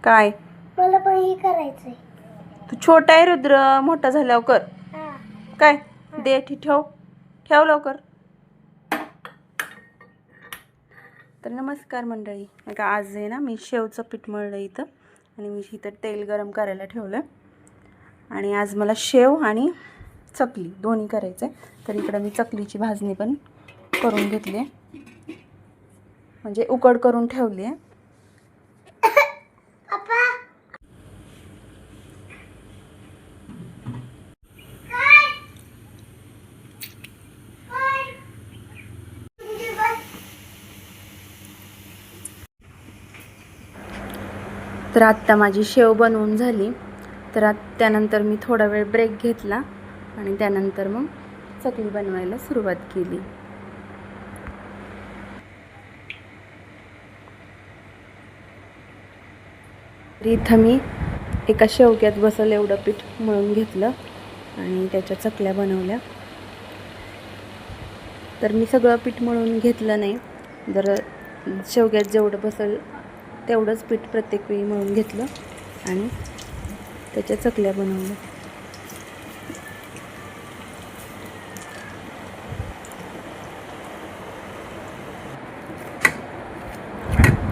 काय? मला पण हे करायचंय. तू छोटा आहे रुद्र, मोठा झाल्यावर कर. हा. काय दे ठेव ठेव लवकर. तर नमस्कार मंडळी, का आज आहे ना मी शेवचं पीठ मळलं इथं आणि मी इथं तेल गरम करायला ठेवलं आणि आज मला शेव आणि चकली दोन्ही करायचं आहे. तर इकडं मी चकलीची भाजणी पण करून घेतली आहे, म्हणजे उकड करून ठेवली आहे. तर आत्ता माझी शेव बनवून झाली. तर त्यानंतर मी थोडा वेळ ब्रेक घेतला आणि त्यानंतर मग चकली बनवायला सुरुवात केली. इथं मी एका शेवग्यात बसल एवढं पीठ मळून घेतलं आणि त्याच्या चकल्या बनवल्या. तर मी सगळं पीठ मळून घेतलं नाही, जर शेवग्यात जेवढं बसल तेवढंच पीठ प्रत्येक वेळी मळून घेतलं आणि त्याच्या चकल्या बनवल्या.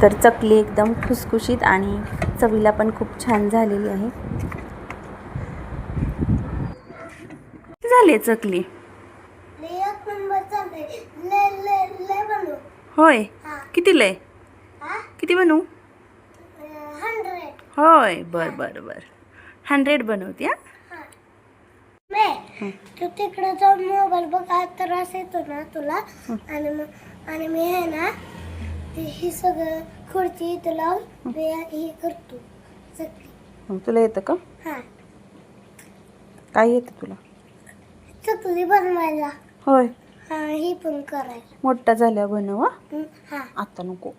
तर चकली एकदम खुसखुशीत आणि चवीला पण खूप छान झालेली आहे. झाली चकली. होय, किती लय? किती बनवू? 100. होय, बर बर बर 100 बनवते. तू तिकडे जाऊन मोबाईल बघा, त्रास येतो ना तुला. आणि मी आहे ना हे सगळं खुर्ची इथं लावून हे करतो चकली. तुला येतं का? हा. काय येतं तुला? चकली बनवायला. होय. हा, ही पण करायला. मोठा झाल्यावर बनव. हा. आता नको.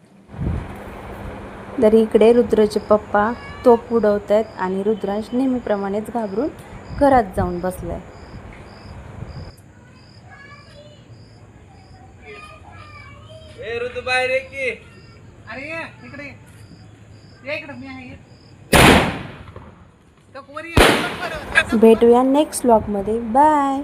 तरी इकडे रुद्रचे पप्पा तोप उडवत आहेत आणि रुद्रांश नेहमीप्रमाणेच घाबरून घरात जाऊन बसलाय. ऋतू बाहेर की. अरे इकडे ये, इकडे मी आहे. भेटूया नेक्स्ट व्लॉगमध्ये. बाय.